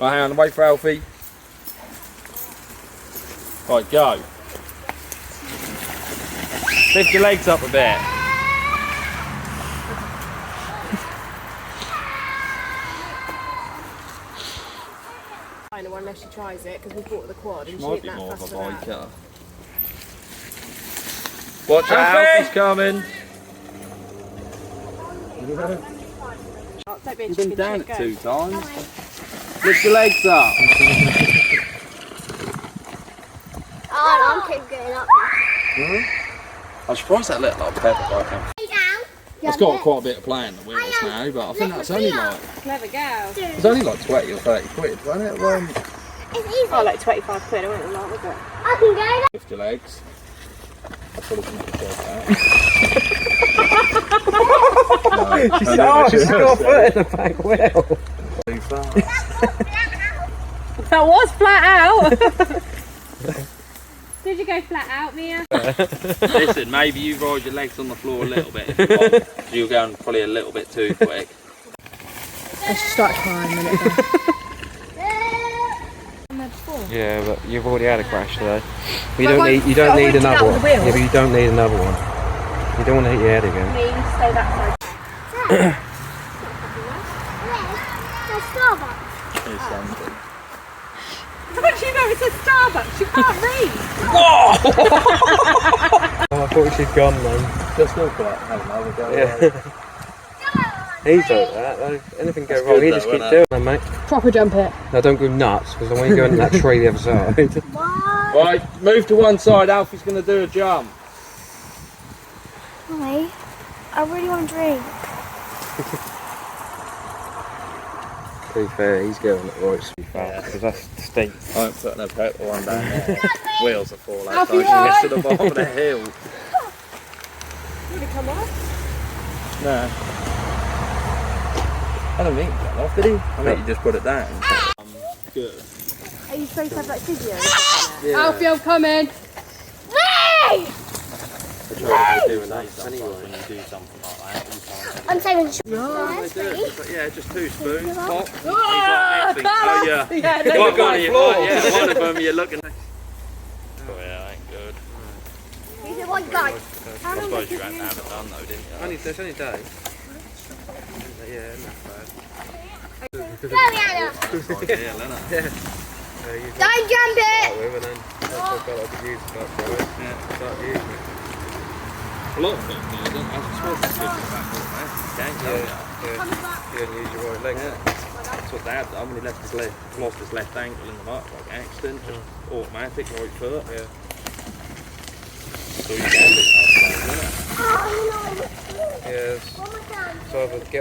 Right, hang on, wait for Alfie. Right, go. Lift your legs up a bit. Unless she tries it, because we bought the quad and She she might ain't be that more of a fussed with that. biker. Watch out, Alfie's coming. Oh, don't be a You've been chicken down shit, it go. 2 times. Lift your legs up. Oh, I'm keep getting up. I'm surprised that little like pepper bike. It's got quite a bit of play in the wheels now, but I think that's only like, Clever girl. it's only like 20 or 30 quid, wasn't it? It's easy. Oh, like 25 quid, I went a lot, was it? I can go there. Lift your legs. I probably can make a job She's got a foot in the back wheel. Too far. That was flat out. Did you go flat out, Mia? Listen, maybe you ride your legs on the floor a little bit if you want. You're going probably a little bit too quick. Let's just start climbing it. Yeah, but you've already had a crash today. You But don't why- need. You don't but I need won't do that another with one. the wheels. Yeah, but you don't need another one. You don't want to hit your head again. Me, stay that side. There's Starbucks. Here's something. How much you know it says Starbucks? You can't read. Oh, I thought she'd gone then. Just look like, have another go. Yeah. He's like that. Anything go That's wrong, good he though, just keep isn't doing it, mate. Proper jump it. Now don't go nuts, because when you go into that tree the other side. What? Right, move to one side. Alfie's going to do a jump. Mommy, I really want to drink. To be fair, he's going it right too fast, because that's steep. I ain't putting a petrol one down there. Wheels will fall out. Alfie, So she right? gets to the bottom of the hill. Did it come off? No. I don't think he got off, did he? I think he just put it down. Good. Are you supposed to have like physio? Yeah. Alfie, I'm coming. Hey! Doing that anyway. When you do something like that, you can't. I'm saying They do it. It's like, yeah, just 2 spoons, pop. He's like, Ah! oh yeah. Yeah, You no, got one of you, floor. yeah, one of them you're looking at. Oh yeah, ain't good. He's the one guy. I suppose you had to have it done though, didn't you? There's only day. Yeah, not bad. Go, Anna. It's ideal, isn't it? Don't jump it. Start with and then once I've got like a use start to it. Yeah. Start using it. A lot of them do, don't they? I suppose it's good to back up, man. You can't go Yeah, there. yeah. You don't use your right leg. Yeah. That's what Dad done when he left his leg, lost his left ankle in the motorbike accident, just automatic right foot. Yeah. So you can do it, isn't it? Oh, no. Yes. What am I done? So I would get